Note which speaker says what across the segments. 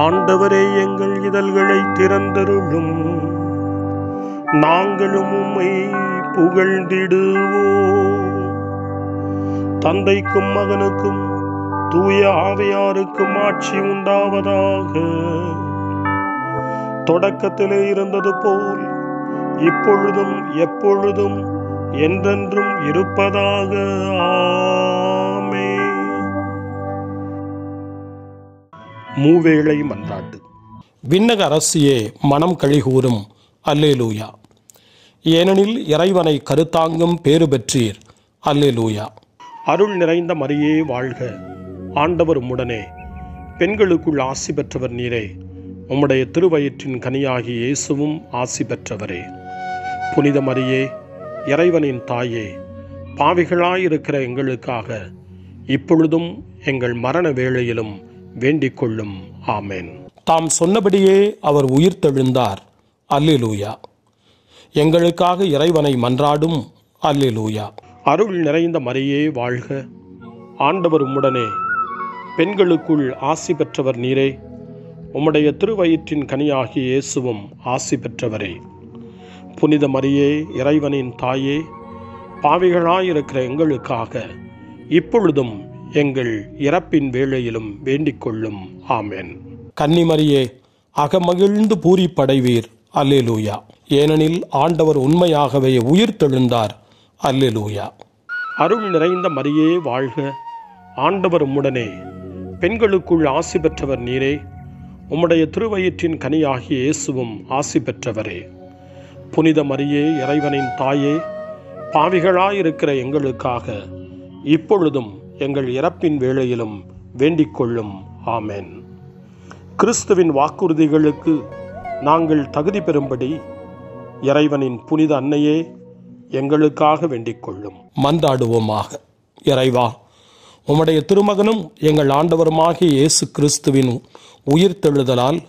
Speaker 1: ஆண்டவரே, எங்கள் இதழ்களை திறந்தருளும், நாங்களும் உம்மை புகழ்ந்திடுவோம். தந்தைக்கும் மகனுக்கும் தூய ஆவியாருக்கும் ஆட்சி உண்டாவதாக. தொடக்கத்திலே இருந்தது போல் இப்பொழுதும் எப்பொழுதும் என்றென்றும் இருப்பதாக. ஆமென். மூவேளை மன்றாட்டு. விண்ணக அரசியே, மனம் கழிகூரும். அல்லேலூயா. ஏனெனில் இறைவனை கருத்தாங்கும் பேறு பெற்றீர். அல்லேலூயா. அருள் நிறைந்த மரியே வாழ்க, ஆண்டவர் உம்முடனே, பெண்களுக்குள் ஆசி பெற்றவர் நீரே. உம்முடைய திருவயிற்றின் கனியாகி இயேசுவும் ஆசி பெற்றவரே. புனித மரியே, இறைவனின் தாயே, பாவிகளாயிருக்கிற எங்களுக்காக இப்பொழுதும் எங்கள் மரண வேளையிலும் வேண்டிக் கொள்ளும். ஆமென். தாம் சொன்னபடியே அவர் உயிர்த்தெழுந்தார். அல்லேலூயா. எங்களுக்காக இறைவனை மன்றாடும். அல்லேலூயா. அருள் நிறைந்த மரியே வாழ்க, ஆண்டவர் உம்முடனே, பெண்களுக்குள் ஆசி பெற்றவர் நீரே. உம்முடைய திருவயிற்றின் கனியாகிய இயேசுவும் ஆசி பெற்றவரே. புனித மரியே, இறைவனின் தாயே, பாவிகளாயிருக்கிற எங்களுக்காக இப்பொழுதும் எங்கள் இறப்பின் வேளையிலும் வேண்டிக் கொள்ளும். ஆமென். கன்னிமரியே, அகமகிழ்ந்து பூரிப்படைவீர். அல்லேலூயா. ஏனெனில் ஆண்டவர் உண்மையாகவே உயிர்த்தெழுந்தார். அல்லேலூயா. அருள் நிறைந்த மரியே வாழ்க, ஆண்டவர் உம்முடனே, பெண்களுக்குள் ஆசி பெற்றவர் நீரே. உம்முடைய திருவயிற்றின் கனியாகிய இயேசுவும் ஆசி பெற்றவரே. புனித மரியே, இறைவனின் தாயே, பாவிகளாயிருக்கிற எங்களுக்காக இப்பொழுதும் எங்கள் இறப்பின் வேளையிலும் வேண்டிக் கொள்ளும். ஆமென். கிறிஸ்துவின் வாக்குறுதிகளுக்கு நாங்கள் தகுதி பெறும்படி இறைவனின் புனித அன்னையே, எங்களுக்காக வேண்டிக் கொள்ளும். மன்றாடுவோமாக. இறைவா, உம்முடைய திருமகனும் எங்கள் ஆண்டவருமாகிய இயேசு கிறிஸ்துவின் உயிர்த்தெழுதலால்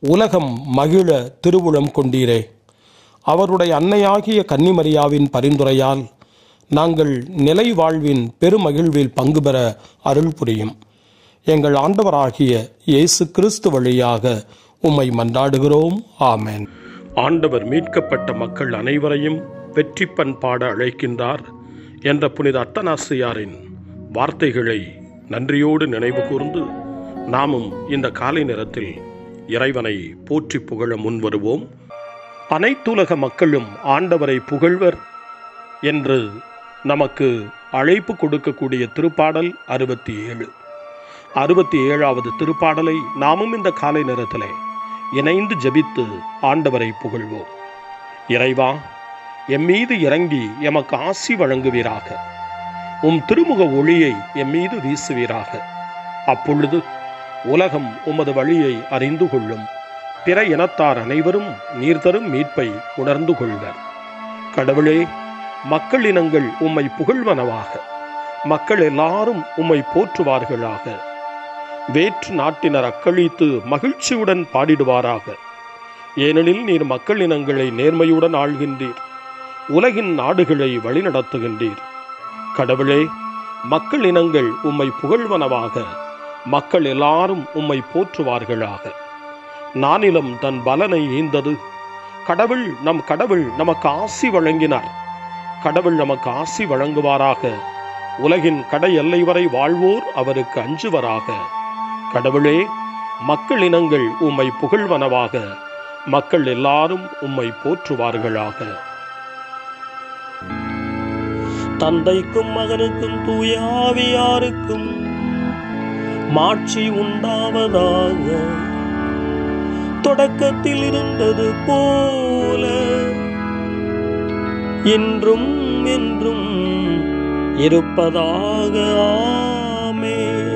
Speaker 1: உலகம் மகிழ திருவுளம் கொண்டீரே. அவருடைய அன்னையாகிய கன்னிமரியாவின் பரிந்துரையால் நாங்கள் நிலை வாழ்வின் பெருமகிழ்வில் பங்கு பெற அருள் புரியும். எங்கள் ஆண்டவராகிய இயேசு கிறிஸ்து வழியாக உம்மை மன்றாடுகிறோம். ஆமென். ஆண்டவர் மீட்கப்பட்ட மக்கள் அனைவரையும் வெற்றி பண்பாட அழைக்கின்றார் என்ற புனித அத்தனாசியாரின் வார்த்தைகளை நன்றியோடு நினைவு கூர்ந்து நாமும் இந்த காலை நேரத்தில் இறைவனை போற்றி புகழ முன்வருவோம். அனைத்துலக மக்களும் ஆண்டவரை புகழ்வர் என்று நமக்கு அழைப்பு கொடுக்கக்கூடிய திருப்பாடல் 67. 67வது திருப்பாடலை நாமும் இந்த காலை நேரத்திலே இணைந்து ஜெபித்து ஆண்டவரை புகழ்வோம். இறைவா, எம்மீது இறங்கி எமக்கு ஆசி வழங்குவீராக. உம் திருமுக ஒளியை எம்மீது வீசுவீராக. அப்பொழுது உலகம் உமது வழியை அறிந்து கொள்ளும். பிற இனத்தார் அனைவரும் நீர் தரும் மீட்பை உணர்ந்து கொள்வர். கடவுளே, மக்கள் இனங்கள் உம்மை புகழ்வனவாக. மக்கள் எல்லாரும் உம்மை போற்றுவார்களாக. வேற்று நாட்டினர் அக்களித்து மகிழ்ச்சியுடன் பாடிடுவாராக. ஏனெனில் நீர் மக்கள் இனங்களை நேர்மையுடன் ஆள்கின்றீர். உலகின் நாடுகளை வழிநடத்துகின்றீர். கடவுளே, மக்கள் இனங்கள் உம்மை புகழ்வனவாக. மக்கள் எல்லாரும் உம்மை போற்றுவார்களாக. நானிலம் தன் பலனை ஈந்தது. நம் கடவுள் நமக்கு ஆசி வழங்கினார். கடவுள் நமக்கு ஆசி வழங்குவாராக. உலகின் கடை எல்லை வரை வாழ்வோர் அவருக்கு அஞ்சுவராக. கடவுளே, மக்கள் இனங்கள் உம்மை புகழ்வனவாக. மக்கள் எல்லாரும் உம்மை போற்றுவார்களாக. தந்தைக்கும் மகனுக்கும் தூய ஆவியாருக்கும் மாட்சி உண்டாவதாக. தொடக்கத்தில் இருந்தது போல இன்றும் என்றும் இருப்பதாக. ஆமென்.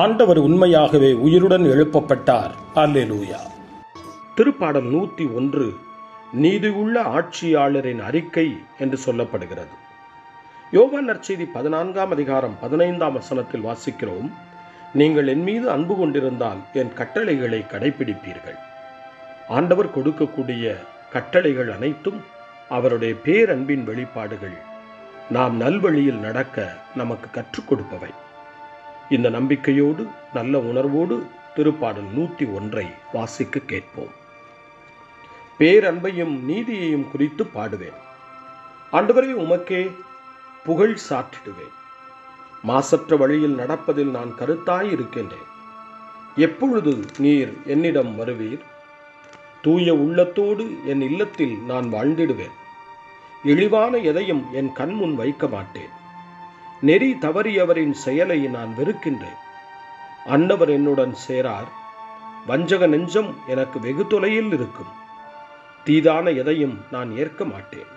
Speaker 1: ஆண்டவர் உண்மையாகவே உயிருடன் எழுப்பப்பட்டார். அல்லேலூயா. திருப்பாடல் 101 நீதியுள்ள ஆட்சியாளரின் அறிக்கை என்று சொல்லப்படுகிறது. யோவான் நற்செய்தி 14ஆம் அதிகாரம் 15ஆம் வசனத்தில் வாசிக்கிறோம், நீங்கள் என் மீது அன்பு கொண்டிருந்தால் என் கட்டளைகளை கடைபிடிப்பீர்கள். ஆண்டவர் கொடுக்கக்கூடிய கட்டளைகள் அனைத்தும் அவருடைய பேரன்பின் வெளிப்பாடுகள். நாம் நல்வழியில் நடக்க நமக்கு கற்றுக் கொடுப்பவை. இந்த நம்பிக்கையோடு நல்ல உணர்வோடு திருப்பாடல் 101 வாசிக்க கேட்போம். பேரன்பையும் நீதியையும் குறித்து பாடுவேன். ஆண்டவரே, உமக்கே புகழ் சாற்றிடுவேன். மாசற்ற வழியில் நடப்பதில் நான் கருத்தாய் இருக்கின்றேன். எப்பொழுது நீர் என்னிடம் வருவீர்? தூய உள்ளத்தோடு என் இல்லத்தில் நான் வாழ்ந்திடுவேன். இழிவான எதையும் என் கண்முன் வைக்க மாட்டேன். நெறி தவறியவரின் செயலை நான் வெறுக்கின்றேன். அன்னவர் என்னுடன் சேரார். வஞ்சக நெஞ்சம் எனக்கு வெகு தொலையில் இருக்கும். தீதான எதையும் நான் ஏற்க மாட்டேன்.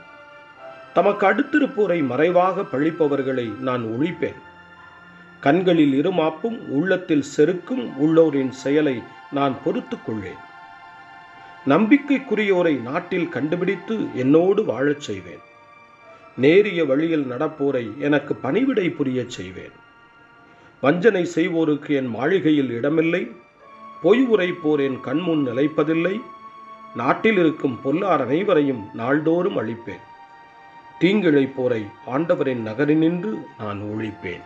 Speaker 1: தமக்கு அடுத்திருப்போரை மறைவாக பழிப்பவர்களை நான் ஒழிப்பேன். கண்களில் இருமாப்பும் உள்ளத்தில் செருக்கும் உள்ளோரின் செயலை நான் பொறுத்துக் கொள்வேன். நம்பிக்கைக்குரியோரை நாட்டில் கண்டுபிடித்து என்னோடு வாழச் செய்வேன். நேரிய வழியில் நடப்போரை எனக்கு பணிவிடை புரியச் செய்வேன். வஞ்சனை செய்வோருக்கு என் மாளிகையில் இடமில்லை. பொய் உரைப்போர் என் கண்முன் நிலைப்பதில்லை. நாட்டில் இருக்கும் பொல்லார் அனைவரையும் நாள்தோறும் அழிப்பேன். தீங்கிழைப்போரை ஆண்டவரின் நகரினின்று நான் ஒழிப்பேன்.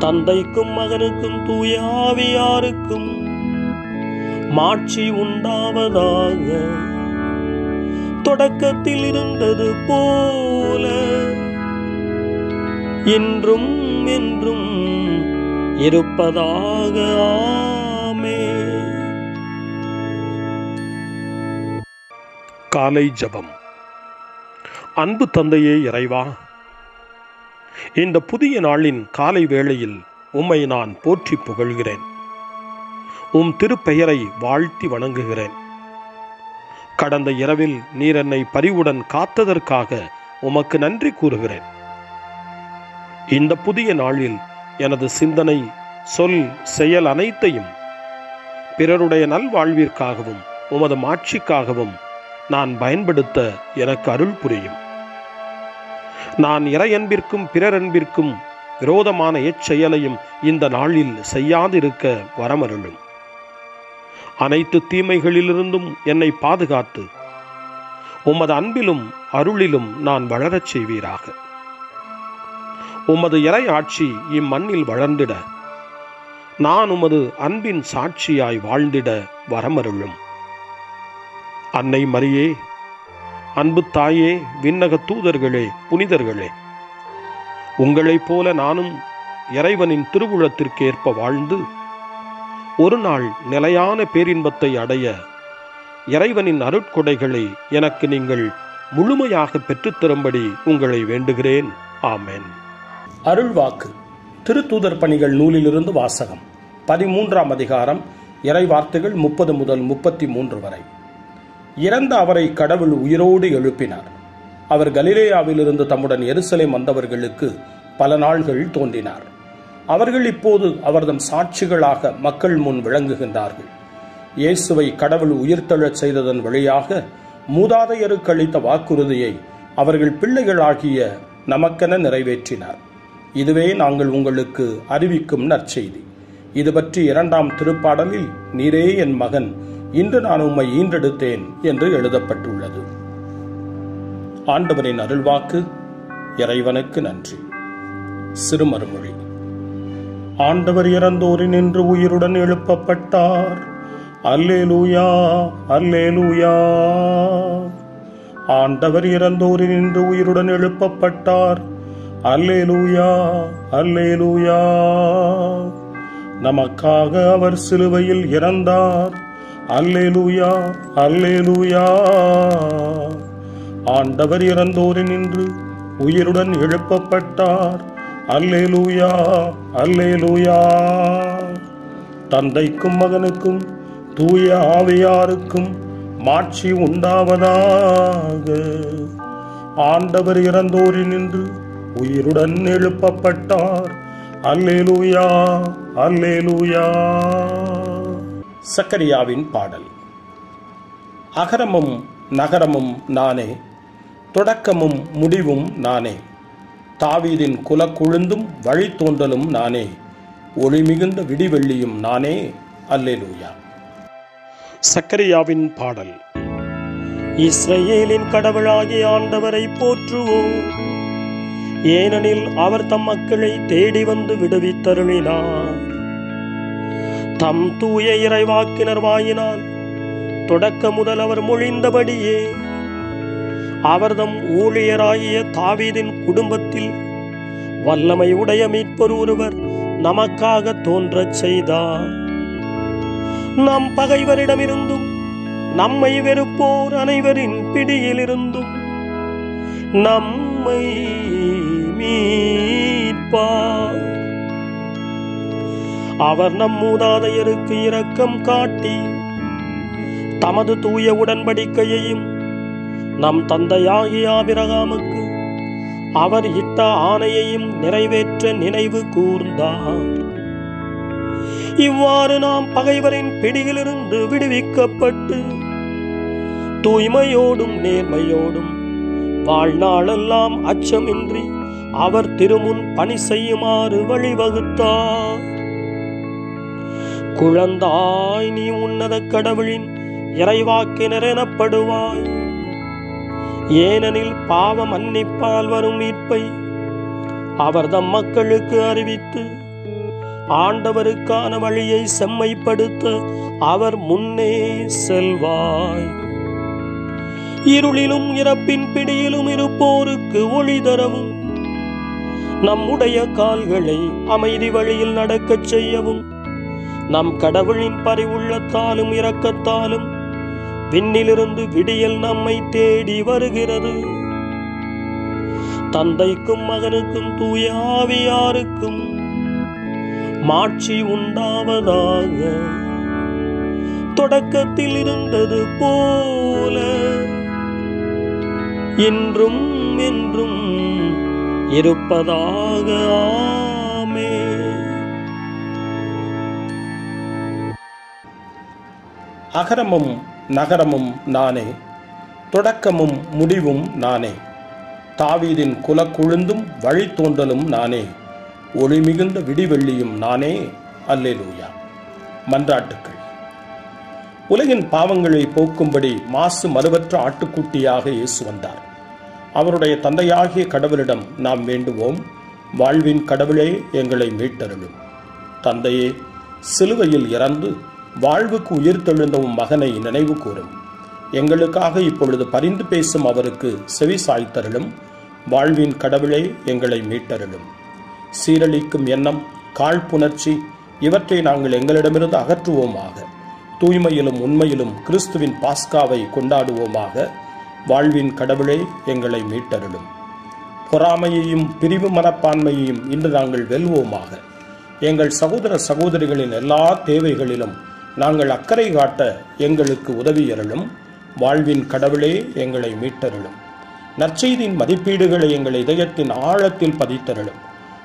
Speaker 2: தந்தைக்கும் மகனுக்கும் தூய ஆவியாருக்கும் மாட்சி உண்டாவதாக. தொடக்கத்தில் இருந்தது போல இன்றும் என்றும் இருப்பதாக. ஆமென்.
Speaker 1: காலை ஜெபம். அன்பு தந்தையே இறைவா, இந்த புதிய நாளின் காலை வேளையில் உம்மை நான் போற்றி புகழ்கிறேன். உம் திருப்பெயரை வாழ்த்தி வணங்குகிறேன். கடந்த இரவில் நீர் என்னை பரிவுடன் காத்ததற்காக உமக்கு நன்றி கூறுகிறேன். இந்த புதிய நாளில் எனது சிந்தனை, சொல், செயல் அனைத்தையும் பிறருடைய நல்வாழ்விற்காகவும் உமது மாட்சிக்காகவும் நான் பயன்படுத்த எனக்கு அருள் புரியும். நான் இறையன்பிற்கும் பிறரன்பிற்கும் விரோதமான எச்செயலையும் இந்த நாளில் செய்யாதிருக்க வரமருளும். அனைத்து தீமைகளிலிருந்தும் என்னை பாதுகாத்து உமது அன்பிலும் அருளிலும் நான் வளரச் செய்வீராக. உமது இறை ஆட்சி இம்மண்ணில் வளர்ந்திட நான் உமது அன்பின் சாட்சியாய் வாழ்ந்திட வரமருளும். அன்னை மரியே, அன்பு தாயே, விண்ணக தூதர்களே, புனிதர்களே, உங்களைப் போல நானும் இறைவனின் திருவுளத்திற்கு ஏற்ப வாழ்ந்து ஒரு நாள் நிலையான பேரின்பத்தை அடைய இறைவனின் அருட்கொடைகளை எனக்கு நீங்கள் முழுமையாக பெற்றுத்தரும்படி உங்களை வேண்டுகிறேன். ஆமென்.
Speaker 3: அருள்வாக்கு. திருத்தூதர் பணிகள் நூலிலிருந்து வாசகம். 13ஆம் அதிகாரம், இறை வார்த்தைகள் 30 முதல் 33 வரை. இறந்த அவரை கடவுள் உயிரோடு எழுப்பினார். அவர் கலிலேயாவிலிருந்து தம்முடன் எருசலேம் வந்தவர்களுக்கு பல நாள்கள் தோன்றினார். அவர்கள் இப்போது அவர்தம் சாட்சிகளாக மக்கள் முன் விளங்குகின்றார்கள். இயேசுவை கடவுள் உயிர்த்தெழச் செய்ததன் வழியாக மூதாதையருக்கு அளித்த வாக்குறுதியை அவர்கள் பிள்ளைகளாகிய நமக்கென நிறைவேற்றினார். இதுவே நாங்கள் உங்களுக்கு அறிவிக்கும் நற்செய்தி. இது பற்றி 2ஆம் திருப்பாடலில் நீரே என் மகன், இன்று நான் உம்மை ஈன்றெடுத்தேன் என்று எழுதப்பட்டுள்ளது. ஆண்டவரின் அருள்வாக்கு. இறைவனுக்கு நன்றி. சிறுமறுமொழி. ஆண்டவர் இறந்தோரினின்று உயிருடன் எழுப்பப்பட்டார். அல்லேலூயா, அல்லேலூயா. ஆண்டவர் இறந்தோரினின்று உயிருடன் எழுப்பப்பட்டார். அல்லேலூயா, அல்லேலூயா. நமக்காக அவர் சிலுவையில் இறந்தார். அல்லேலூயா, அல்லேலூயா. ஆண்டவர் இறந்தோரினின்று உயிருடன் எழுப்பப்பட்டார். அல்லேலூயா, அல்லேலூயா. தந்தைக்கும் மகனுக்கும் தூய ஆவியாருக்கும் மாட்சி உண்டாவதாக. ஆண்டவர் இறந்தோரினின்று உயிருடன் எழுப்பப்பட்டார். அல்லேலூயா, அல்லேலூயா. சக்கரியாவின் பாடல். அகரமும் நகரமும் நானே, தொடக்கமும் முடிவும் நானே. தாவீதின் குலக்குழுந்தும் வழித்தோன்றலும் நானே, ஒளி மிகுந்த விடிவெள்ளியும் நானே. அல்லேலூயா.
Speaker 1: சக்கரியாவின் பாடல்.
Speaker 2: இஸ்ரவேலின் கடவுளாகிய ஆண்டவரை போற்றுவோம். ஏனெனில் அவர் தம் மக்களை தேடி வந்து விடுவித்தருளினார். தம் தூய இறைவாக்கினர் வாயினால் தொடக்க முதல் அவர் மொழிந்தபடியே அவர்தம் ஊழியராகிய தாவீதின் குடும்பத்தில் வல்லமை உடைய மீட்பர் ஒருவர் நமக்காக தோன்றச் செய்தார். நம் பகைவரிடமிருந்தும் நம்மை வெறுப்போர் அனைவரின் பிடியிலிருந்தும் நம்மை மீட்பார். அவர் நம் மூதாதையருக்கு இரக்கம் காட்டி தமது தூய உடன்படிக்கையையும் நம் தந்தையாகிய ஆபிரகாமுக்கு அவர் இட்ட ஆணையையும் நிறைவேற்ற நினைவு கூர்ந்தார். இவ்வாறு நாம் பகைவரின் பிடியிலிருந்து விடுவிக்கப்பட்டு தூய்மையோடும் நேர்மையோடும் வாழ்நாளெல்லாம் அச்சமின்றி அவர் திருமுன் பணி செய்யுமாறு வழிவகுத்தார். குழந்தாய், நீ உன்னத கடவுளின் இறைவாக்கினர் எனப்படுவாய். ஏனெனில் பாவ மன்னிப்பால் வரும் மீட்பை அவர் தம் மக்களுக்கு அறிவித்து ஆண்டவருக்கான வழியை செம்மைப்படுத்த அவர் முன்னே செல்வாய். இருளிலும் இறப்பின் பிடியிலும் இருப்போருக்கு ஒளி தரவும் நம்முடைய கால்களை அமைதி வழியில் நடக்கச் செய்யவும் நம் கடவுளின் பரிவுள்ளத்தாலும் இரக்கத்தாலும் விண்ணிலிருந்து விடியல் நம்மை தேடி வருகிறது. தந்தைக்கும் மகனுக்கும் தூய ஆவியாருக்கும் மாட்சி உண்டாவதாக. தொடக்கத்தில் இருந்தது போல இன்றும் என்றும் இருப்பதாக. ஆமென்.
Speaker 3: அகரமும் நகரமும் நானே, தொடக்கமும் முடிவும் நானே. தாவீதின் குலக்குழுந்தும் வழித்தோன்றலும் நானே, ஒளி மிகுந்த விடிவெள்ளியும் நானே. அல்லேலூயா. மன்றாட்டுக்கள். உலகின் பாவங்களை போக்கும்படி மாசு மறுவற்ற ஆட்டுக்குட்டியாக இயேசு வந்தார். அவருடைய தந்தையாகிய கடவுளிடம் நாம் வேண்டுவோம், வாழ்வின் கடவுளே, எங்களை மீட்டருளும். தந்தையே, சிலுவையில் இறந்து வாழ்வுக்கு உயிர்த்தெழுந்த உம் மகனை நினைவு கூறும். எங்களுக்காக இப்பொழுது பரிந்து பேசும் அவருக்கு செவி சாய்த்தருளும். வாழ்வின் கடவுளே, எங்களை மீட்டருளும். சீரழிக்கும் எண்ணம், காழ்ப்புணர்ச்சி இவற்றை நாங்கள் எங்களிடமிருந்து அகற்றுவோமாக. தூய்மையிலும் உண்மையிலும் கிறிஸ்துவின் பாஸ்காவை கொண்டாடுவோமாக. வாழ்வின் கடவுளே, எங்களை மீட்டருளும். பொறாமையையும் பிரிவு மனப்பான்மையையும் இன்று நாங்கள் வெல்வோமாக. எங்கள் சகோதர சகோதரிகளின் எல்லா தேவைகளிலும் நாங்கள் அக்கறை காட்ட எங்களுக்கு உதவியருளும். வாழ்வின் கடவுளே, எங்களை மீட்டருளும். நற்செய்தியின் மதிப்பீடுகளை எங்கள் இதயத்தின் ஆழத்தில் பதித்தருளும்.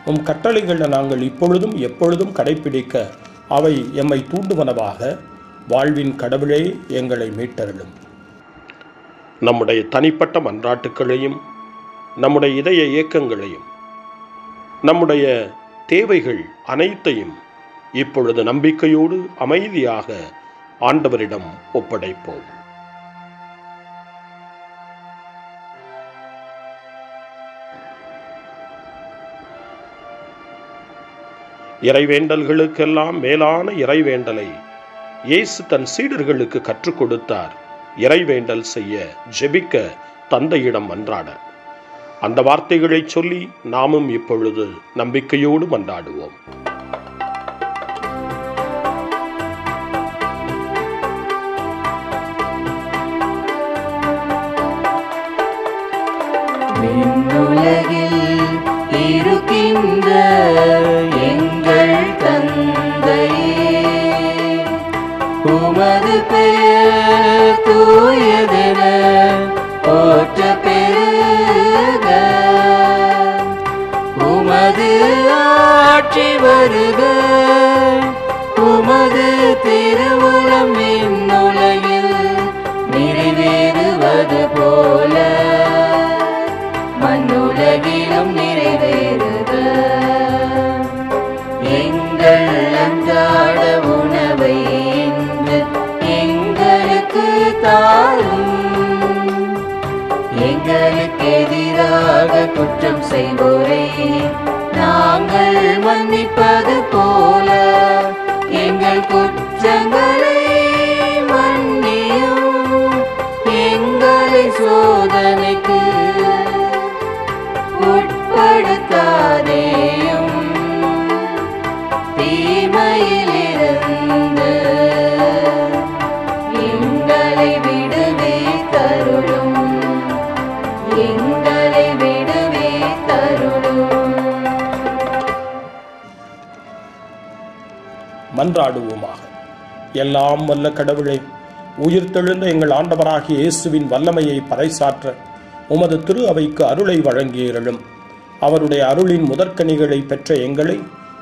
Speaker 3: உம் கட்டளைகளை நாங்கள் இப்பொழுதும் எப்பொழுதும் கடைபிடிக்க அவை எம்மை தூண்டுவனவாக. வாழ்வின் கடவுளே, எங்களை மீட்டருளும்.
Speaker 1: நம்முடைய தனிப்பட்ட மன்றாட்டுக்களையும் நம்முடைய இதய இயக்கங்களையும் நம்முடைய தேவைகள் அனைத்தையும் இப்பொழுது நம்பிக்கையோடு அமைதியாக ஆண்டவரிடம் ஒப்படைப்போம். இறைவேண்டல்களுக்கெல்லாம் மேலான இறைவேண்டலை இயேசு தன் சீடர்களுக்கு கற்றுக் கொடுத்தார். இறைவேண்டல் செய்ய, ஜெபிக்க, தந்தையிடம் மன்றாட. அந்த வார்த்தைகளை சொல்லி நாமும் இப்பொழுது நம்பிக்கையோடு மன்றாடுவோம்.
Speaker 4: விண்ணுலகில் இருக்கின்ற எங்கள் தந்தையே, உமது பெயர் தூயதென போற்ற பெறுக. உமது ஆட்சி வருக. உமது திருவுளம் விண்ணுலகில் நிறைவேறுவது போல மண்ணுலகிலும் நிறைவேறுக. எங்கள் அன்றாட உணவை இன்று எங்களுக்கு தாரும். எங்கள் எங்களுக்கு எதிராக குற்றம் செய்வோரை நாங்கள் மன்னிப்பது போல எங்கள் குற்றங்களை மன்னியும். எங்களை சோதனைக்கு உட்படுத்தாதேயும், தீமையிலிருந்து எங்களை விடுவித்தருளும். எங்களை விடுவித்தருளும்.
Speaker 3: மன்றாடுவோமாக. எல்லாம் வல்ல கடவுளே, உயிர்த்தெழுந்த எங்கள் ஆண்டவராகிய இயேசுவின் வல்லமையை பறைசாற்ற உமது திரு அவைக்கு அருளை வழங்கியருளும். அவருடைய அருளின் முதற்கனிகளை பெற்ற எங்களை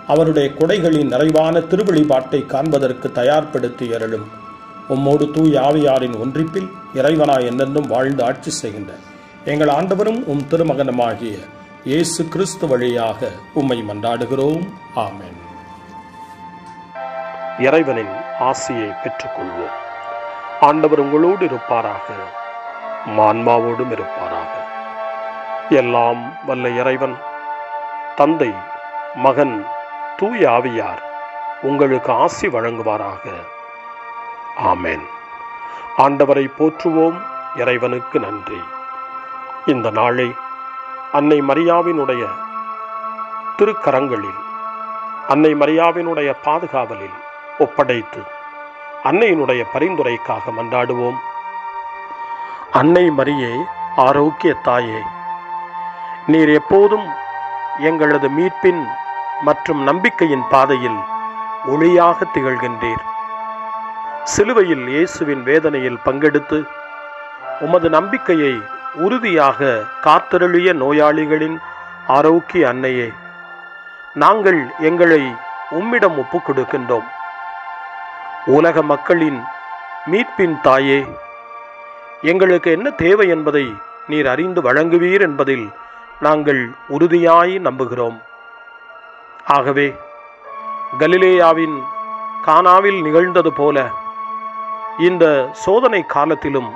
Speaker 3: அவருடைய கொடைகளின் நிறைவான திருவழிபாட்டை காண்பதற்கு தயார்படுத்தியருளும். உம்மோடு தூய் ஆவியாரின் ஒன்றிப்பில் இறைவனாய் என்னென்றும் வாழ்ந்து ஆட்சி செய்கின்ற எங்கள் ஆண்டவரும் உம் திருமகனுமாகிய இயேசு கிறிஸ்து வழியாக உம்மை மன்றாடுகிறோம். ஆமென்.
Speaker 1: இறைவனின் ஆசியை பெற்றுக்கொள்வோம். ஆண்டவர் உங்களோடு இருப்பாராக, ஆன்மாவோடும் இருப்பாராக. எல்லாம் வல்ல இறைவன் தந்தை, மகன், தூய ஆவியார் உங்களுக்கு ஆசி வழங்குவாராக. ஆமென். ஆண்டவரை போற்றுவோம். இறைவனுக்கு நன்றி. இந்த நாளை அன்னை மரியாவினுடைய திருக்கரங்களில், அன்னை மரியாவினுடைய பாதுகாவலில் ஒப்படைத்து அன்னையினுடைய பரிந்துரைக்காக மன்றாடுவோம். அன்னை மரியே, ஆரோக்கிய தாயே, நீர் எப்போதும் எங்களது மீட்பின் மற்றும் நம்பிக்கையின் பாதையில் ஒளியாக திகழ்கின்றீர். சிலுவையில் இயேசுவின் வேதனையில் பங்கெடுத்து உமது நம்பிக்கையை உறுதியாக காத்தருளிய நோயாளிகளின் ஆரோக்கிய அன்னையே, நாங்கள் எங்களை உம்மிடம் ஒப்புக் கொடுக்கின்றோம். உலக மக்களின் மீட்பின் தாயே, எங்களுக்கு என்ன தேவை என்பதை நீர் அறிந்து வழங்குவீர் என்பதில் நாங்கள் உறுதியாய் நம்புகிறோம். ஆகவே கலிலேயாவின் கானாவில் நிகழ்ந்தது போல இந்த சோதனை காலத்திலும்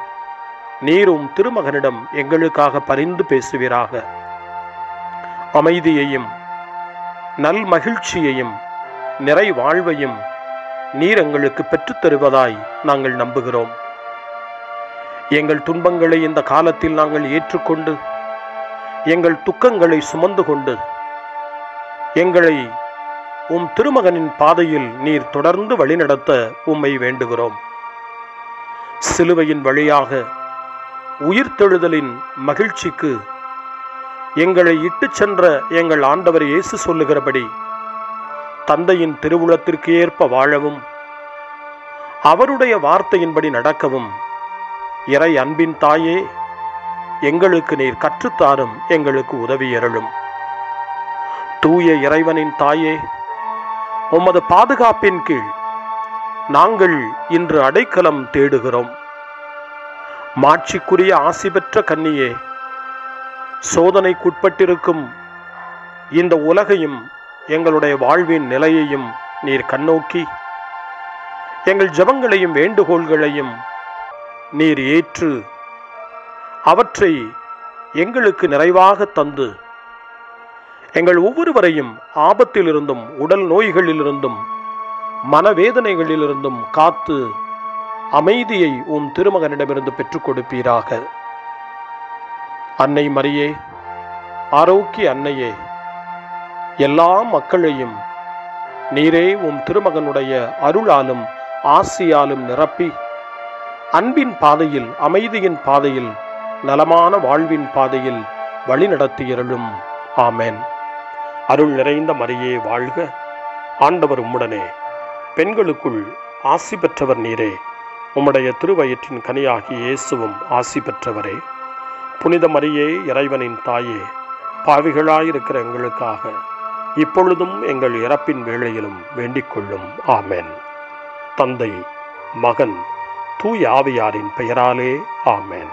Speaker 1: நீரும் திருமகனிடம் எங்களுக்காக பரிந்து பேசுவீராக. அமைதியையும் நல் மகிழ்ச்சியையும் நிறை வாழ்வையும் நீர் எங்களுக்கு பெற்றுத் தருவதாய் நாங்கள் நம்புகிறோம். எங்கள் துன்பங்களை இந்த காலத்தில் நாங்கள் ஏற்றுக்கொண்டு எங்கள் துக்கங்களை சுமந்து கொண்டு எங்களை உம் திருமகனின் பாதையில் நீர் தொடர்ந்து வழிநடத்த உம்மை வேண்டுகிறோம். சிலுவையின் வழியாக உயிர்த்தெழுதலின் மகிழ்ச்சிக்கு எங்களை இட்டுச் சென்ற எங்கள் ஆண்டவர் இயேசு சொல்லுகிறபடி தந்தையின் திருவுளத்திற்கு ஏற்ப வாழவும் அவருடைய வார்த்தையின்படி நடக்கவும் இறை அன்பின் தாயே, எங்களுக்கு நீர் கற்றுத்தாரும், எங்களுக்கு உதவியருளும். தூய இறைவனின் தாயே, உமது பாதுகாப்பின் கீழ் நாங்கள் இன்று அடைக்கலம் தேடுகிறோம். மாட்சிக்குரிய ஆசி பெற்ற கன்னியே, சோதனைக்குட்பட்டிருக்கும் இந்த உலகையும் எங்களுடைய வாழ்வின் நிலையையும் நீர் கண்ணோக்கி எங்கள் ஜெபங்களையும் வேண்டுகோள்களையும் நீர் ஏற்று அவற்றை எங்களுக்கு நிறைவாக தந்து எங்கள் ஒவ்வொருவரையும் ஆபத்திலிருந்தும் உடல் நோய்களிலிருந்தும் மனவேதனைகளிலிருந்தும் காத்து அமைதியை உம் திருமகனிடமிருந்து பெற்றுக் கொடுப்பீராக. அன்னை மரியே, ஆரோக்கிய அன்னையே, எல்லா மக்களையும் நீரே உம் திருமகனுடைய அருளாலும் ஆசியாலும் நிரப்பி அன்பின் பாதையில், அமைதியின் பாதையில், நலமான வாழ்வின் பாதையில் வழிநடத்தியருளும். ஆமென். அருள் நிறைந்த மரியே வாழ்க. ஆண்டவர் உம்முடனே, பெண்களுக்குள் ஆசி பெற்றவர் நீரே. உம்முடைய திருவயிற்றின் கனியாகிய இயேசுவும் ஆசி பெற்றவரே. புனித மரியே, இறைவனின் தாயே, பாவிகளாயிருக்கிற எங்களுக்காக இப்பொழுதும் எங்கள் இறப்பின் வேளையிலும் வேண்டிக் கொள்ளும். ஆமென். தந்தை, மகன், தூய ஆவியாரின் பெயராலே. ஆமென்.